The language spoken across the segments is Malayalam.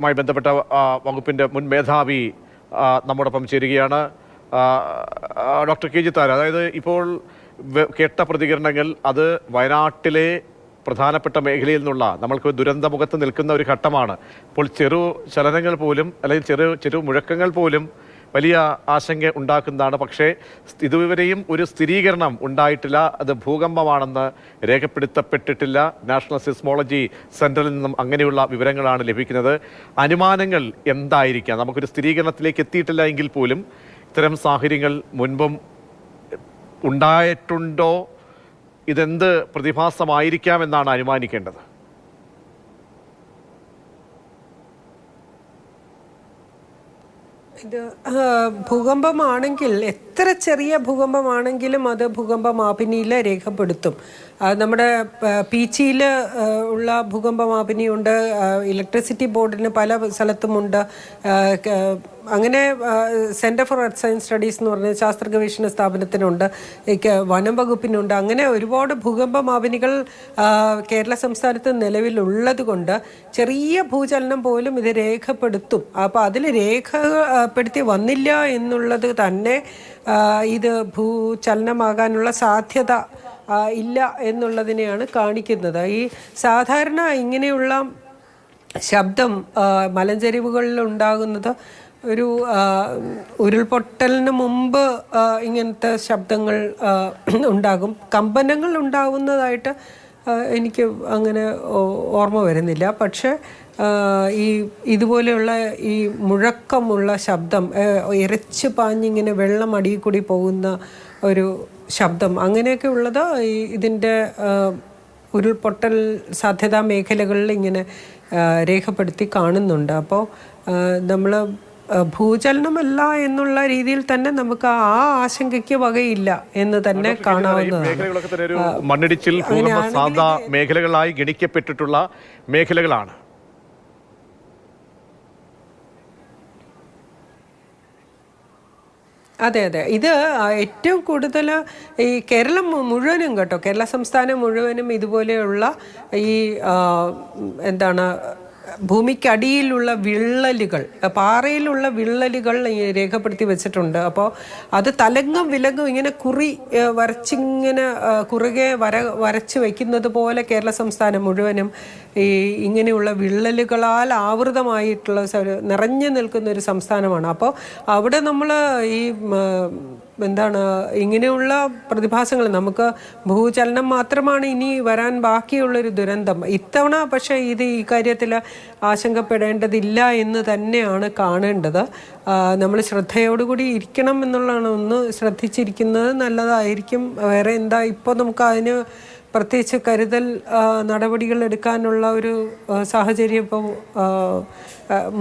മായി ബന്ധപ്പെട്ട വകുപ്പിൻ്റെ മുൻ മേധാവി നമ്മോടൊപ്പം ചേരുകയാണ്. ഡോക്ടർ കെ ജി താര, അതായത് ഇപ്പോൾ കേട്ട പ്രതികരണങ്ങൾ അത് വയനാട്ടിലെ പ്രധാനപ്പെട്ട മേഖലയിൽ നിന്നുള്ള നമ്മൾക്ക് ദുരന്തമുഖത്ത് നിൽക്കുന്ന ഒരു ഘട്ടമാണ്. ഇപ്പോൾ ചെറു ചലനങ്ങൾ പോലും അല്ലെങ്കിൽ ചെറു മുഴക്കങ്ങൾ പോലും വലിയ ആശങ്ക ഉണ്ടാക്കുന്നതാണ്. പക്ഷേ ഇതുവരെയും ഒരു സ്ഥിരീകരണം ഉണ്ടായിട്ടില്ല. അത് ഭൂകമ്പമാണെന്ന് രേഖപ്പെടുത്തപ്പെട്ടിട്ടില്ല. നാഷണൽ സിസ്മോളജി സെൻറ്ററിൽ നിന്നും അങ്ങനെയുള്ള വിവരങ്ങളാണ് ലഭിക്കുന്നത്. അനുമാനങ്ങൾ എന്തായിരിക്കാം? നമുക്കൊരു സ്ഥിരീകരണത്തിലേക്ക് എത്തിയിട്ടില്ല എങ്കിൽ പോലും ഇത്തരം സാഹചര്യങ്ങൾ മുൻപും ഉണ്ടായിട്ടുണ്ടോ? ഇതെന്ത് പ്രതിഭാസമായിരിക്കാം എന്നാണ് അനുമാനിക്കേണ്ടത്? ഇത് ഭൂകമ്പമാണെങ്കിൽ എത്ര ചെറിയ ഭൂകമ്പമാണെങ്കിലും അത് ഭൂകമ്പമാപിനിയിൽ രേഖപ്പെടുത്തും. നമ്മുടെ പീച്ചിയിൽ ഉള്ള ഭൂകമ്പമാപിനിയുണ്ട്, ഇലക്ട്രിസിറ്റി ബോർഡിന് പല സ്ഥലത്തുമുണ്ട്. അങ്ങനെ centre for earth science studies എന്ന് പറഞ്ഞ ശാസ്ത്ര ഗവേഷണ സ്ഥാപനത്തിനുണ്ട്, വനം വകുപ്പിനുണ്ട്. അങ്ങനെ ഒരുപാട് ഭൂകമ്പമാപിനികൾ കേരള സംസ്ഥാനത്ത് നിലവിലുള്ളത് കൊണ്ട് ചെറിയ ഭൂചലനം പോലും ഇത് രേഖപ്പെടുത്തും. അപ്പോൾ അതിൽ രേഖപ്പെടുത്തി വന്നില്ല എന്നുള്ളത് തന്നെ ഇത് ഭൂചലനമാകാനുള്ള സാധ്യത ഇല്ല എന്നുള്ളതിനെയാണ് കാണിക്കുന്നത്. ഈ സാധാരണ ഇങ്ങനെയുള്ള ശബ്ദം മലഞ്ചരിവുകളിൽ ഉണ്ടാകുന്നത് ഒരു ഉരുൾപൊട്ടലിന് മുമ്പ് ഇങ്ങനത്തെ ശബ്ദങ്ങൾ ഉണ്ടാകും. കമ്പനങ്ങൾ ഉണ്ടാകുന്നതായിട്ട് എനിക്ക് അങ്ങനെ ഓർമ്മ വരുന്നില്ല. പക്ഷേ ഇതുപോലെയുള്ള ഈ മുഴക്കമുള്ള ശബ്ദം, ഇരച്ചു പാഞ്ഞിങ്ങനെ വെള്ളം അടിയിൽ കൂടി പോകുന്ന ഒരു ശബ്ദം, അങ്ങനെയൊക്കെ ഉള്ളത് ഇതിൻ്റെ ഉരുൾപൊട്ടൽ സാധ്യതാ മേഖലകളിൽ ഇങ്ങനെ രേഖപ്പെടുത്തി കാണുന്നുണ്ട്. അപ്പോൾ നമ്മൾ ഭൂചലനമല്ല എന്നുള്ള രീതിയിൽ തന്നെ നമുക്ക് ആ ആശങ്കയ്ക്ക് വകയില്ല എന്ന് തന്നെ കാണാവുന്നതാണ്. മണ്ണിടിച്ചിൽ ഭൂകമ്പ സാധ്യതാ മേഖലകളായി ഗണിക്കപ്പെട്ടിട്ടുള്ള മേഖലകളാണ്. അതെ അതെ, ഇത് ഏറ്റവും കൂടുതൽ ഈ കേരളം മുഴുവനും കേട്ടോ, കേരള സംസ്ഥാനം മുഴുവനും ഇതുപോലെയുള്ള ഈ എന്താണ് ഭൂമിക്കടിയിലുള്ള വിള്ളലുകൾ, പാറയിലുള്ള വിള്ളലുകൾ രേഖപ്പെടുത്തി വെച്ചിട്ടുണ്ട്. അപ്പോൾ അത് തലങ്ങും വിലങ്ങും ഇങ്ങനെ വരച്ചിങ്ങനെ കുറുകെ വരച്ച് വയ്ക്കുന്നത് പോലെ കേരള സംസ്ഥാനം മുഴുവനും ഈ ഇങ്ങനെയുള്ള വിള്ളലുകളാൽ ആവൃതമായിട്ടുള്ള നിറഞ്ഞു നിൽക്കുന്ന ഒരു സംസ്ഥാനമാണ്. അപ്പോൾ അവിടെ നമ്മൾ ഈ എന്താണ് ഇങ്ങനെയുള്ള പ്രതിഭാസങ്ങൾ, നമുക്ക് ഭൂചലനം മാത്രമാണ് ഇനി വരാൻ ബാക്കിയുള്ളൊരു ദുരന്തം ഇത്തവണ. പക്ഷേ ഈ കാര്യത്തിൽ ആശങ്കപ്പെടേണ്ടതില്ല എന്ന് തന്നെയാണ് കാണേണ്ടത്. നമ്മൾ ശ്രദ്ധയോടുകൂടി ഇരിക്കണം എന്നുള്ളതാണ്. ഒന്ന് ശ്രദ്ധിച്ചിരിക്കുന്നത് നല്ലതായിരിക്കും. വേറെ എന്താ ഇപ്പോൾ നമുക്ക് അതിന് പ്രത്യേകിച്ച് കരുതൽ നടപടികൾ എടുക്കാനുള്ള ഒരു സാഹചര്യം ഇപ്പോൾ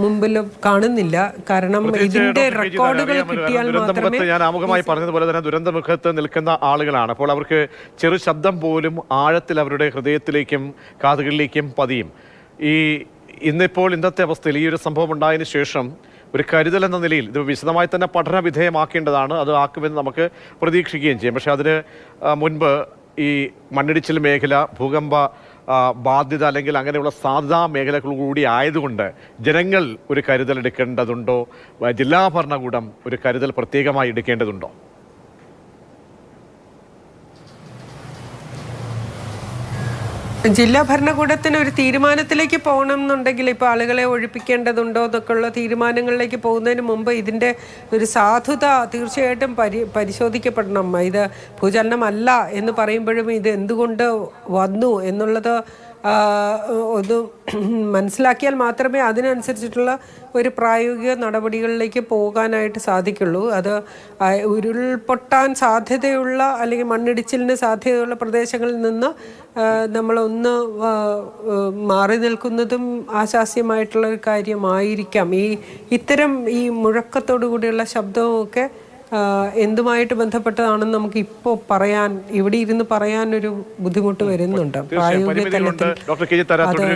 മുമ്പിൽ കാണുന്നില്ല. കാരണം ഇതിന്റെ റെക്കോർഡുകൾ കിട്ടിയാൽ മാത്രമേ. ഞാൻ ആമുഖമായി പറഞ്ഞതുപോലെ തന്നെ ദുരന്തമുഖത്ത് നിൽക്കുന്ന ആളുകളാണ്. അപ്പോൾ അവർക്ക് ചെറു ശബ്ദം പോലും ആഴത്തിൽ അവരുടെ ഹൃദയത്തിലേക്കും കാതുകളിലേക്കും പതിയും. ഇന്നത്തെ അവസ്ഥയിൽ ഈ ഒരു സംഭവം ഉണ്ടായതിനു ശേഷം ഒരു കരുതൽ എന്ന നിലയിൽ ഇത് വിശദമായി തന്നെ പഠന വിധേയമാക്കേണ്ടതാണ്. അത് ആക്കുമെന്ന് നമുക്ക് പ്രതീക്ഷിക്കുകയും ചെയ്യും. പക്ഷേ അതിന് മുൻപ് ഈ മണ്ണിടിച്ചിൽ മേഖല, ഭൂകമ്പ ബാധ്യത അല്ലെങ്കിൽ അങ്ങനെയുള്ള സാധ്യതാ മേഖലകൾ കൂടി ആയതുകൊണ്ട് ജനങ്ങൾ ഒരു കരുതൽ എടുക്കേണ്ടതുണ്ടോ? ജില്ലാ ഭരണകൂടം ഒരു കരുതൽ പ്രത്യേകമായി എടുക്കേണ്ടതുണ്ടോ? ജില്ലാ ഭരണകൂടത്തിന് ഒരു തീരുമാനത്തിലേക്ക് പോകണം എന്നുണ്ടെങ്കിൽ ഇപ്പോൾ ആളുകളെ ഒഴിപ്പിക്കേണ്ടതുണ്ടോ എന്നൊക്കെയുള്ള തീരുമാനങ്ങളിലേക്ക് പോകുന്നതിന് മുമ്പ് ഇതിൻ്റെ ഒരു സാധുത തീർച്ചയായിട്ടും പരിശോധിക്കപ്പെടണം. ഇത് ഭൂചലനമല്ല എന്ന് പറയുമ്പോഴും ഇത് എന്തുകൊണ്ട് വന്നു എന്നുള്ളത് ഒന്ന് മനസ്സിലാക്കിയാൽ മാത്രമേ അതിനനുസരിച്ചിട്ടുള്ള ഒരു പ്രായോഗിക നടപടികളിലേക്ക് പോകാനായിട്ട് സാധിക്കുള്ളൂ. അത് ഉരുൾപൊട്ടാൻ സാധ്യതയുള്ള അല്ലെങ്കിൽ മണ്ണിടിച്ചിലിന് സാധ്യതയുള്ള പ്രദേശങ്ങളിൽ നിന്ന് നമ്മളൊന്ന് മാറി നിൽക്കുന്നതും ആശാസ്യമായിട്ടുള്ള ഒരു കാര്യമായിരിക്കാം. ഇത്തരം ഈ മുഴക്കത്തോടു കൂടിയുള്ള ശബ്ദവുമൊക്കെ എന്തുമായിട്ട് ബന്ധപ്പെട്ടതാണെന്ന് നമുക്ക് ഇപ്പോൾ പറയാൻ, ഇവിടെ ഇരുന്ന് പറയാനൊരു ബുദ്ധിമുട്ട് വരുന്നുണ്ട്. പ്രായോഗിക തലത്തിൽ